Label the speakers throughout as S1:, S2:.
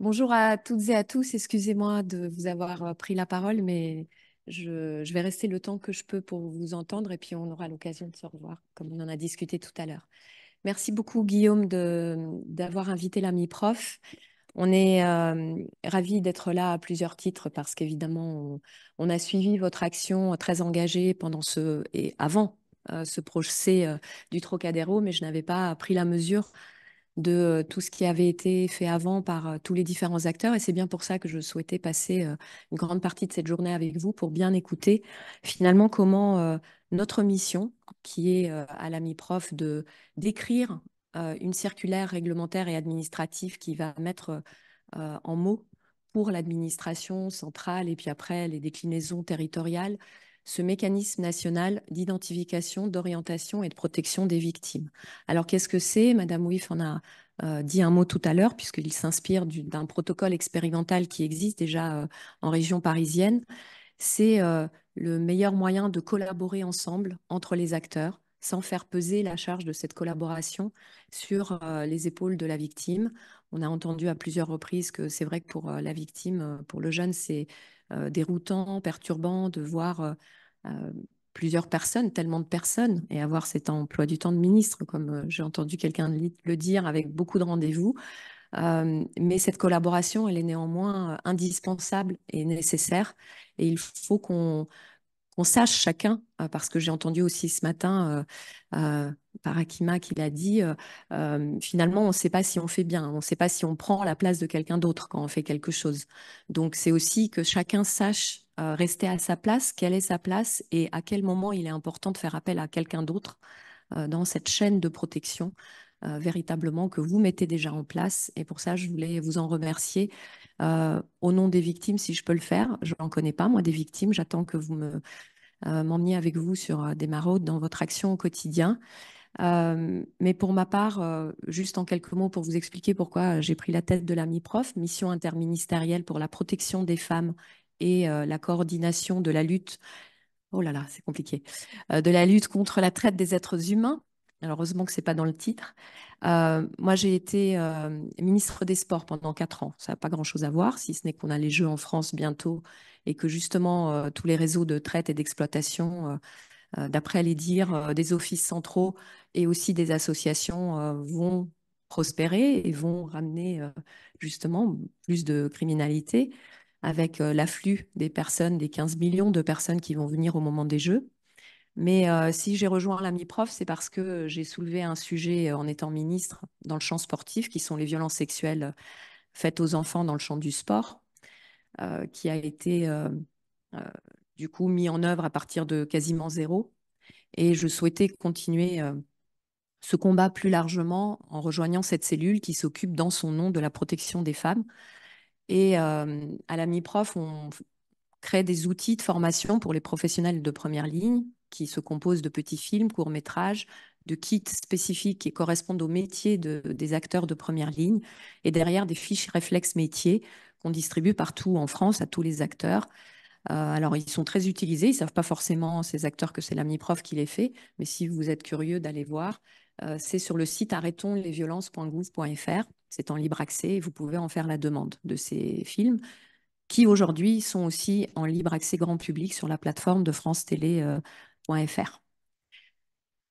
S1: Bonjour à toutes et à tous. Excusez-moi de vous avoir pris la parole, mais je vais rester le temps que je peux pour vous entendre et puis on aura l'occasion de se revoir, comme on en a discuté tout à l'heure. Merci beaucoup, Guillaume, d'avoir invité l'ami prof. On est ravis d'être là à plusieurs titres parce qu'évidemment, on a suivi votre action très engagée pendant et avant ce procès du Trocadéro, mais je n'avais pas pris la mesure de tout ce qui avait été fait avant par tous les différents acteurs. Et c'est bien pour ça que je souhaitais passer une grande partie de cette journée avec vous pour bien écouter finalement comment notre mission, qui est à l'ami prof de d'écrire une circulaire réglementaire et administrative qui va mettre en mots pour l'administration centrale et puis après les déclinaisons territoriales, ce mécanisme national d'identification, d'orientation et de protection des victimes. Alors, qu'est-ce que c'est? Madame Ouif en a dit un mot tout à l'heure, puisqu'il s'inspire d'un protocole expérimental qui existe déjà en région parisienne. C'est le meilleur moyen de collaborer ensemble entre les acteurs, sans faire peser la charge de cette collaboration sur les épaules de la victime. On a entendu à plusieurs reprises que c'est vrai que pour la victime, pour le jeune, c'est déroutant, perturbant de voir euh, plusieurs personnes, tellement de personnes, et avoir cet emploi du temps de ministre, comme j'ai entendu quelqu'un le dire, avec beaucoup de rendez-vous. Mais cette collaboration, elle est néanmoins indispensable et nécessaire. Et il faut qu'on sache chacun, parce que j'ai entendu aussi ce matin par Akima qui l'a dit, finalement, on ne sait pas si on fait bien, on ne sait pas si on prend la place de quelqu'un d'autre quand on fait quelque chose. Donc, c'est aussi que chacun sache rester à sa place, quelle est sa place et à quel moment il est important de faire appel à quelqu'un d'autre dans cette chaîne de protection véritablement que vous mettez déjà en place. Et pour ça, je voulais vous en remercier. Au nom des victimes, si je peux le faire, je n'en connais pas, moi, des victimes. J'attends que vous m'emmeniez avec vous sur des maraudes dans votre action au quotidien. Mais pour ma part, juste en quelques mots pour vous expliquer pourquoi j'ai pris la tête de la MIPROF, mission interministérielle pour la protection des femmes et la coordination de la lutte. Oh là là, c'est compliqué. De la lutte contre la traite des êtres humains. Alors, heureusement que c'est pas dans le titre. Moi, j'ai été ministre des Sports pendant 4 ans. Ça n'a pas grand-chose à voir, si ce n'est qu'on a les Jeux en France bientôt et que justement tous les réseaux de traite et d'exploitation, d'après les dires des offices centraux et aussi des associations, vont prospérer et vont ramener justement plus de criminalité avec l'afflux des personnes, des 15 millions de personnes qui vont venir au moment des Jeux. Mais si j'ai rejoint l'AMI Prof, c'est parce que j'ai soulevé un sujet en étant ministre dans le champ sportif, qui sont les violences sexuelles faites aux enfants dans le champ du sport, qui a été euh, du coup mis en œuvre à partir de quasiment zéro. Et je souhaitais continuer ce combat plus largement en rejoignant cette cellule qui s'occupe dans son nom de la protection des femmes. Et à l'AMI Prof, on crée des outils de formation pour les professionnels de première ligne qui se composent de petits films, courts-métrages, de kits spécifiques qui correspondent au métier des acteurs de première ligne et derrière des fiches réflexes métiers qu'on distribue partout en France à tous les acteurs. Alors, ils sont très utilisés. Ils ne savent pas forcément, ces acteurs, que c'est l'AMI-Prof qui les fait. Mais si vous êtes curieux d'aller voir, c'est sur le site arrêtonslesviolences.gouv.fr. C'est en libre accès et vous pouvez en faire la demande de ces films qui aujourd'hui sont aussi en libre accès grand public sur la plateforme de france-télé.fr.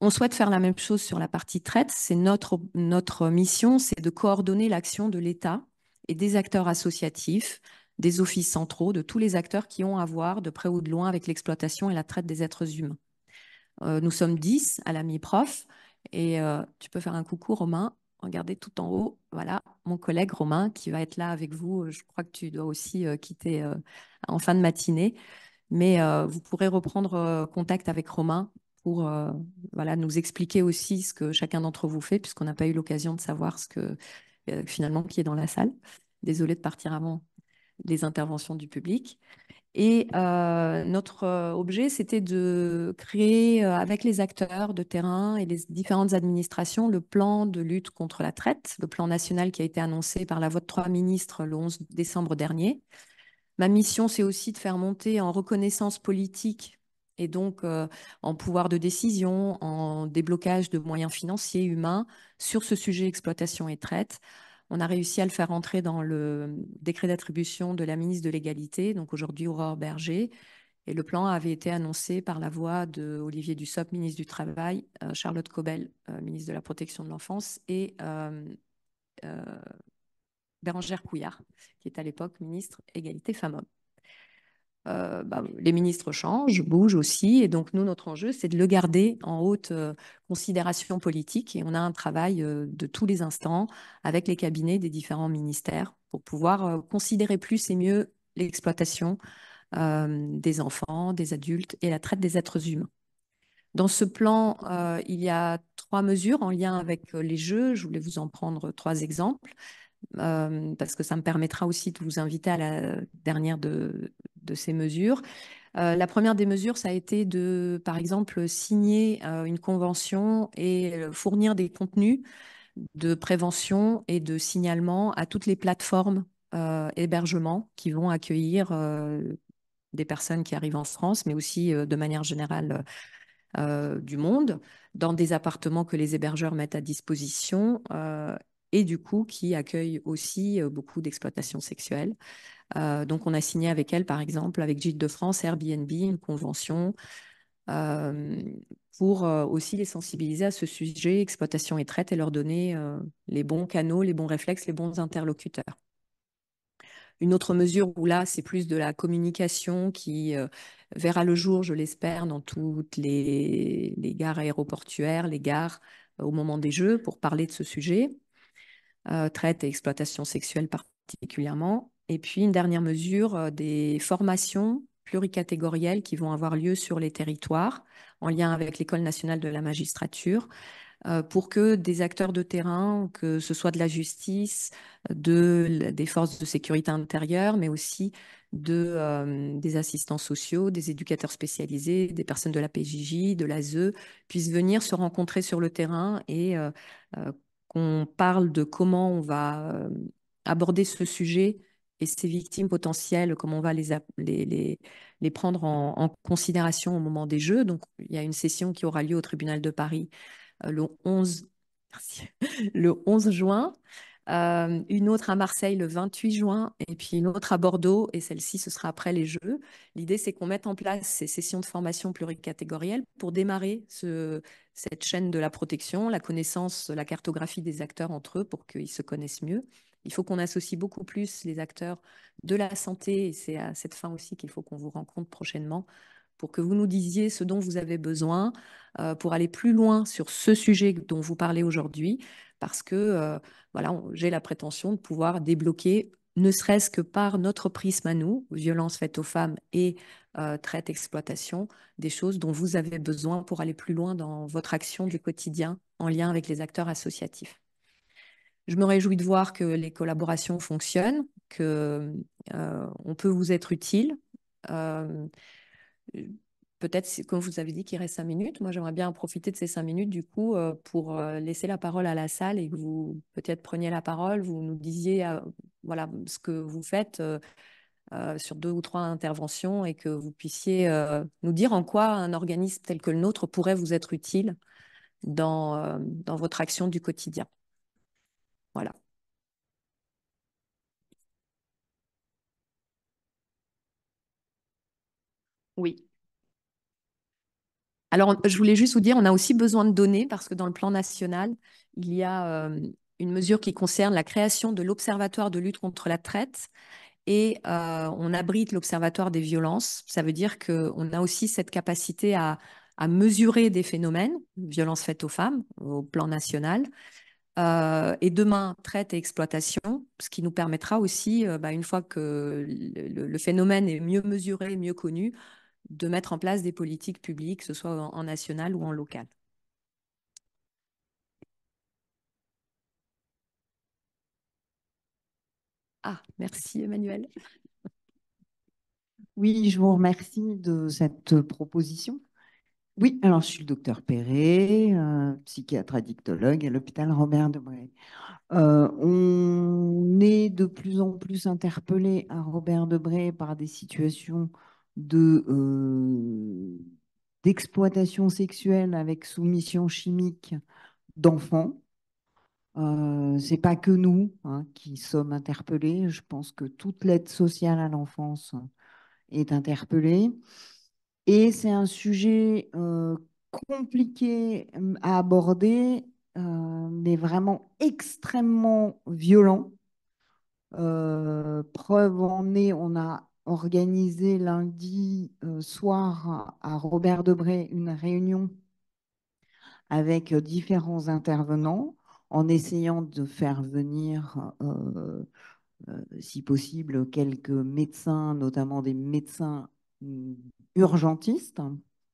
S1: On souhaite faire la même chose sur la partie traite. C'est notre mission, c'est de coordonner l'action de l'État et des acteurs associatifs, des offices centraux, de tous les acteurs qui ont à voir de près ou de loin avec l'exploitation et la traite des êtres humains. Nous sommes 10 à la MIPROF et tu peux faire un coucou, Romain. Regardez tout en haut, voilà, mon collègue Romain qui va être là avec vous. Je crois que tu dois aussi quitter en fin de matinée. Mais vous pourrez reprendre contact avec Romain pour voilà, nous expliquer aussi ce que chacun d'entre vous fait, puisqu'on n'a pas eu l'occasion de savoir ce que finalement qui est dans la salle. Désolée de partir avant les interventions du public. Et notre objet, c'était de créer avec les acteurs de terrain et les différentes administrations le plan de lutte contre la traite, le plan national qui a été annoncé par la voix de 3 ministres le 11 décembre dernier. Ma mission, c'est aussi de faire monter en reconnaissance politique et donc en pouvoir de décision, en déblocage de moyens financiers, humains sur ce sujet exploitation et traite. On a réussi à le faire entrer dans le décret d'attribution de la ministre de l'Égalité, donc aujourd'hui Aurore Berger. Et le plan avait été annoncé par la voix de Olivier Dussopt, ministre du Travail, Charlotte Cobel, ministre de la Protection de l'Enfance, et euh, Bérangère Couillard, qui est à l'époque ministre Égalité Femmes-Hommes. Les ministres changent, bougent aussi. Et donc, nous, notre enjeu, c'est de le garder en haute considération politique. Et on a un travail de tous les instants avec les cabinets des différents ministères pour pouvoir considérer plus et mieux l'exploitation des enfants, des adultes et la traite des êtres humains. Dans ce plan, il y a 3 mesures en lien avec les jeux. Je voulais vous en prendre 3 exemples parce que ça me permettra aussi de vous inviter à la dernière de ces mesures. La première des mesures, ça a été de, par exemple, signer une convention et fournir des contenus de prévention et de signalement à toutes les plateformes hébergement qui vont accueillir des personnes qui arrivent en France, mais aussi de manière générale du monde, dans des appartements que les hébergeurs mettent à disposition et du coup qui accueillent aussi beaucoup d'exploitation sexuelle. Donc on a signé avec elle, par exemple, avec Gîtes de France, Airbnb, une convention euh, pour aussi les sensibiliser à ce sujet, exploitation et traite, et leur donner les bons canaux, les bons réflexes, les bons interlocuteurs. Une autre mesure où là, c'est plus de la communication qui verra le jour, je l'espère, dans toutes les gares aéroportuaires, les gares au moment des Jeux pour parler de ce sujet, traite et exploitation sexuelle particulièrement. Et puis une dernière mesure, des formations pluricatégorielles qui vont avoir lieu sur les territoires en lien avec l'École nationale de la magistrature pour que des acteurs de terrain, que ce soit de la justice, des forces de sécurité intérieure, mais aussi des assistants sociaux, des éducateurs spécialisés, des personnes de la PJJ, de l'ASE, puissent venir se rencontrer sur le terrain et qu'on parle de comment on va aborder ce sujet et ces victimes potentielles, comment on va les prendre en considération au moment des Jeux. Donc, il y a une session qui aura lieu au tribunal de Paris le 11, merci, le 11 juin, une autre à Marseille le 28 juin, et puis une autre à Bordeaux, et celle-ci, ce sera après les Jeux. L'idée, c'est qu'on mette en place ces sessions de formation pluricatégorielles pour démarrer cette chaîne de la protection, la connaissance, la cartographie des acteurs entre eux pour qu'ils se connaissent mieux. Il faut qu'on associe beaucoup plus les acteurs de la santé, et c'est à cette fin aussi qu'il faut qu'on vous rencontre prochainement pour que vous nous disiez ce dont vous avez besoin pour aller plus loin sur ce sujet dont vous parlez aujourd'hui, parce que voilà, j'ai la prétention de pouvoir débloquer, ne serait-ce que par notre prisme à nous, violences faites aux femmes et traite exploitation, des choses dont vous avez besoin pour aller plus loin dans votre action du quotidien en lien avec les acteurs associatifs. Je me réjouis de voir que les collaborations fonctionnent, que on peut vous être utile. Euh, Peut-être, comme vous avez dit, qu'il reste 5 minutes. Moi, j'aimerais bien profiter de ces 5 minutes, du coup, pour laisser la parole à la salle et que vous, peut-être, preniez la parole, vous nous disiez voilà, ce que vous faites sur 2 ou 3 interventions et que vous puissiez nous dire en quoi un organisme tel que le nôtre pourrait vous être utile dans votre action du quotidien. Voilà. Oui. Alors, je voulais juste vous dire, on a aussi besoin de données parce que dans le plan national, il y a une mesure qui concerne la création de l'Observatoire de lutte contre la traite et on abrite l'Observatoire des violences. Ça veut dire qu'on a aussi cette capacité à mesurer des phénomènes, violences faites aux femmes au plan national, et demain, traite et exploitation, ce qui nous permettra aussi, une fois que le phénomène est mieux mesuré, mieux connu, de mettre en place des politiques publiques, que ce soit en national ou en local. Ah, merci Emmanuel.
S2: Oui, je vous remercie de cette proposition. Oui, alors je suis le docteur Perret, psychiatre addictologue à l'hôpital Robert Debré. On est de plus en plus interpellé à Robert Debré par des situations de, d'exploitation sexuelle avec soumission chimique d'enfants. C'est pas que nous, hein, qui sommes interpellés. Je pense que toute l'aide sociale à l'enfance est interpellée. Et c'est un sujet compliqué à aborder, mais vraiment extrêmement violent. Preuve en est, on a organisé lundi soir à Robert Debré une réunion avec différents intervenants en essayant de faire venir, si possible, quelques médecins, notamment des médecins mm, urgentistes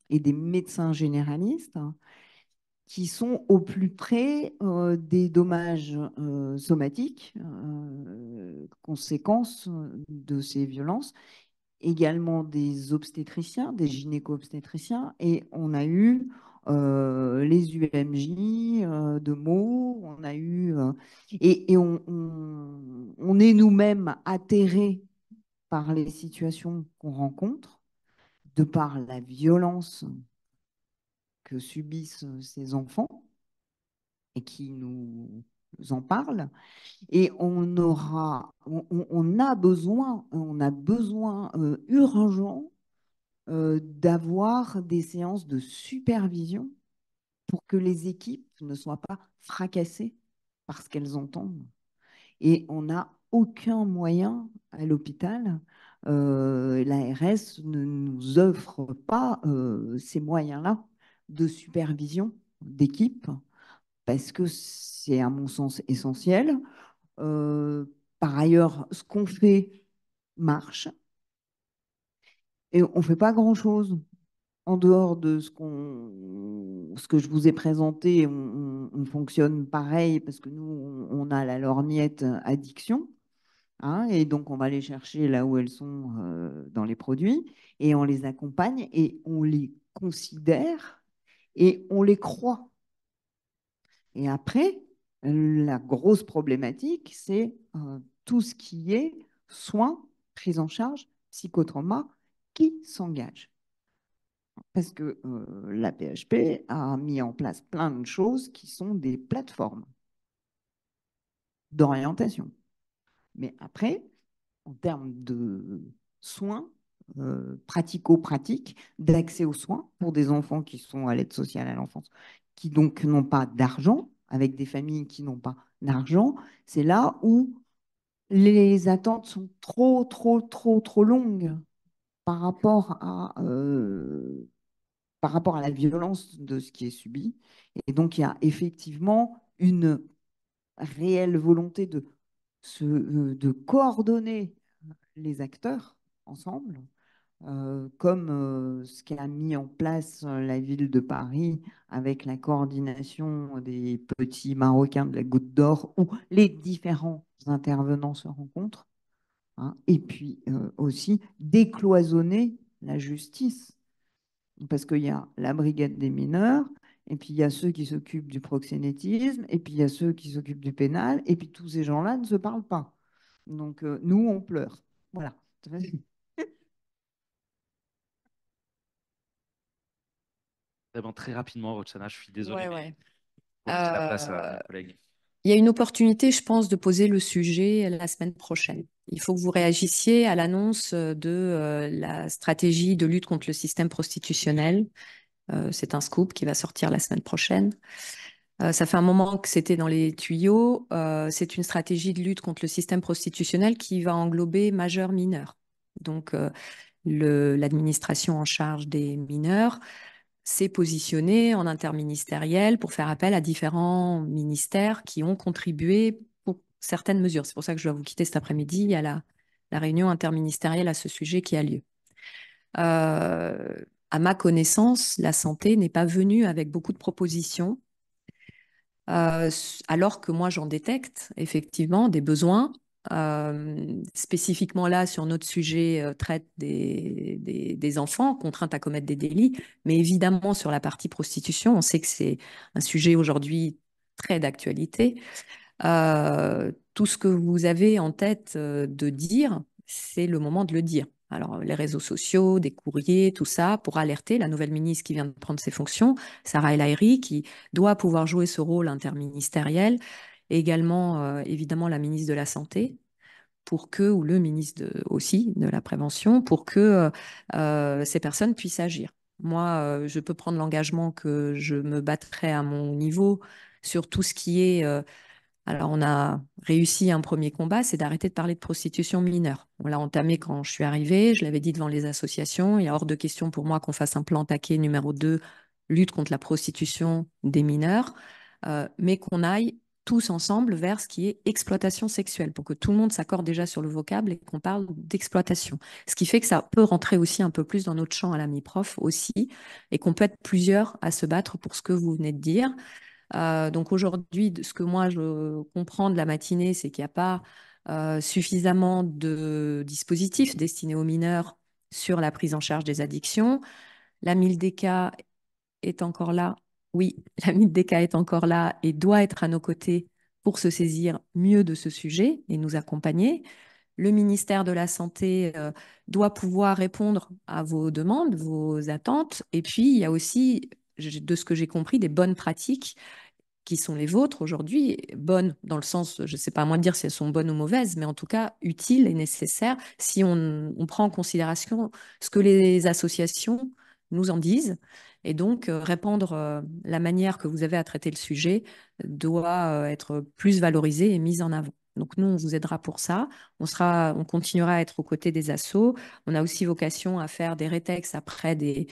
S2: et des médecins généralistes qui sont au plus près des dommages somatiques, conséquences de ces violences, également des obstétriciens, des gynéco-obstétriciens, et on a eu les UMJ de Meaux, on a eu, et on est nous-mêmes atterrés par les situations qu'on rencontre, de par la violence que subissent ces enfants et qui nous en parlent. Et on a besoin urgent d'avoir des séances de supervision pour que les équipes ne soient pas fracassées par ce qu'elles entendent. Et on n'a aucun moyen à l'hôpital. L'ARS ne nous offre pas ces moyens-là de supervision d'équipe parce que c'est, à mon sens, essentiel. Euh, Par ailleurs, ce qu'on fait marche et on ne fait pas grand-chose en dehors de ce que je vous ai présenté. On fonctionne pareil parce que nous, on a la lorgnette addiction. Hein, et donc, on va les chercher là où elles sont dans les produits et on les accompagne et on les considère et on les croit. Et après, la grosse problématique, c'est tout ce qui est soins, prise en charge, psychotrauma, qui s'engage. Parce que la PHP a mis en place plein de choses qui sont des plateformes d'orientation. Mais après, en termes de soins pratico-pratiques, d'accès aux soins pour des enfants qui sont à l'aide sociale à l'enfance, qui donc n'ont pas d'argent, avec des familles qui n'ont pas d'argent, c'est là où les attentes sont trop, trop, trop, trop longues par rapport par rapport à la violence de ce qui est subi. Et donc, il y a effectivement une réelle volonté de coordonner les acteurs ensemble, comme ce qu'a mis en place la ville de Paris avec la coordination des petits Marocains de la Goutte d'Or, où les différents intervenants se rencontrent, hein, et puis aussi décloisonner la justice, parce qu'il y a la brigade des mineurs, et puis il y a ceux qui s'occupent du proxénétisme, et puis il y a ceux qui s'occupent du pénal, et puis tous ces gens-là ne se parlent pas. Donc nous, on pleure. Voilà.
S3: Vraiment très rapidement, Roxana, je suis désolé,
S1: Ouais,
S3: mais
S1: ouais.
S3: pour laisser la place à
S1: Euh,
S3: mes collègues.
S1: il y a une opportunité, je pense, de poser le sujet la semaine prochaine. Il faut que vous réagissiez à l'annonce de la stratégie de lutte contre le système prostitutionnel. C'est un scoop qui va sortir la semaine prochaine. Ça fait un moment que c'était dans les tuyaux. C'est une stratégie de lutte contre le système prostitutionnel qui va englober majeurs mineurs. Donc, l'administration en charge des mineurs s'est positionnée en interministériel pour faire appel à différents ministères qui ont contribué pour certaines mesures. C'est pour ça que je dois vous quitter cet après-midi. Il y a la réunion interministérielle à ce sujet qui a lieu. À ma connaissance, la santé n'est pas venue avec beaucoup de propositions, alors que moi j'en détecte effectivement des besoins. Spécifiquement là, sur notre sujet, traite des enfants contraints à commettre des délits, mais évidemment sur la partie prostitution, on sait que c'est un sujet aujourd'hui très d'actualité. Tout ce que vous avez en tête de dire, c'est le moment de le dire. Alors, les réseaux sociaux, des courriers, tout ça, pour alerter la nouvelle ministre qui vient de prendre ses fonctions, Sarah El Haïry, qui doit pouvoir jouer ce rôle interministériel. et également évidemment la ministre de la Santé, pour que, ou le ministre aussi de la Prévention, pour que ces personnes puissent agir. Moi, je peux prendre l'engagement que je me battrai à mon niveau sur tout ce qui est... alors, on a réussi un premier combat, c'est d'arrêter de parler de prostitution mineure. On l'a entamé quand je suis arrivée, je l'avais dit devant les associations. Il est hors de question pour moi qu'on fasse un plan taquet numéro 2, lutte contre la prostitution des mineurs, mais qu'on aille tous ensemble vers ce qui est exploitation sexuelle, pour que tout le monde s'accorde déjà sur le vocable et qu'on parle d'exploitation. Ce qui fait que ça peut rentrer aussi un peu plus dans notre champ à la mi-prof aussi, et qu'on peut être plusieurs à se battre pour ce que vous venez de dire. Donc aujourd'hui, ce que moi je comprends de la matinée, c'est qu'il n'y a pas suffisamment de dispositifs destinés aux mineurs sur la prise en charge des addictions. La MILDK est encore là. Oui, la MILDK est encore là et doit être à nos côtés pour se saisir mieux de ce sujet et nous accompagner. Le ministère de la Santé doit pouvoir répondre à vos demandes, vos attentes. Et puis, il y a aussi, de ce que j'ai compris, des bonnes pratiques qui sont les vôtres aujourd'hui, bonnes dans le sens, je ne sais pas à moi de dire si elles sont bonnes ou mauvaises, mais en tout cas utiles et nécessaires si on prend en considération ce que les associations nous en disent. Et donc, répandre la manière que vous avez à traiter le sujet doit être plus valorisée et mise en avant. Donc, nous, on vous aidera pour ça. On continuera à être aux côtés des assos. On a aussi vocation à faire des rétex après des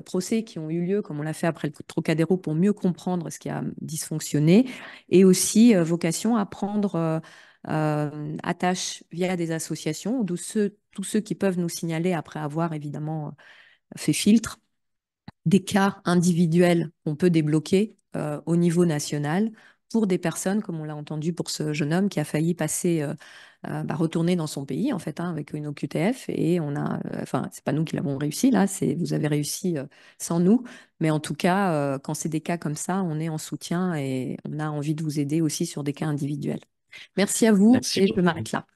S1: procès qui ont eu lieu, comme on l'a fait après le Trocadéro, pour mieux comprendre ce qui a dysfonctionné, et aussi vocation à prendre attache via des associations, tous ceux qui peuvent nous signaler après avoir évidemment fait filtre, des cas individuels qu'on peut débloquer au niveau national pour des personnes, comme on l'a entendu pour ce jeune homme qui a failli passer, retourner dans son pays, en fait, avec une OQTF. Et on a, enfin, c'est pas nous qui l'avons réussi, là, vous avez réussi sans nous. Mais en tout cas, quand c'est des cas comme ça, on est en soutien et on a envie de vous aider aussi sur des cas individuels. Merci à vous
S3: Merci
S1: et je
S3: beaucoup.
S1: m'arrête là.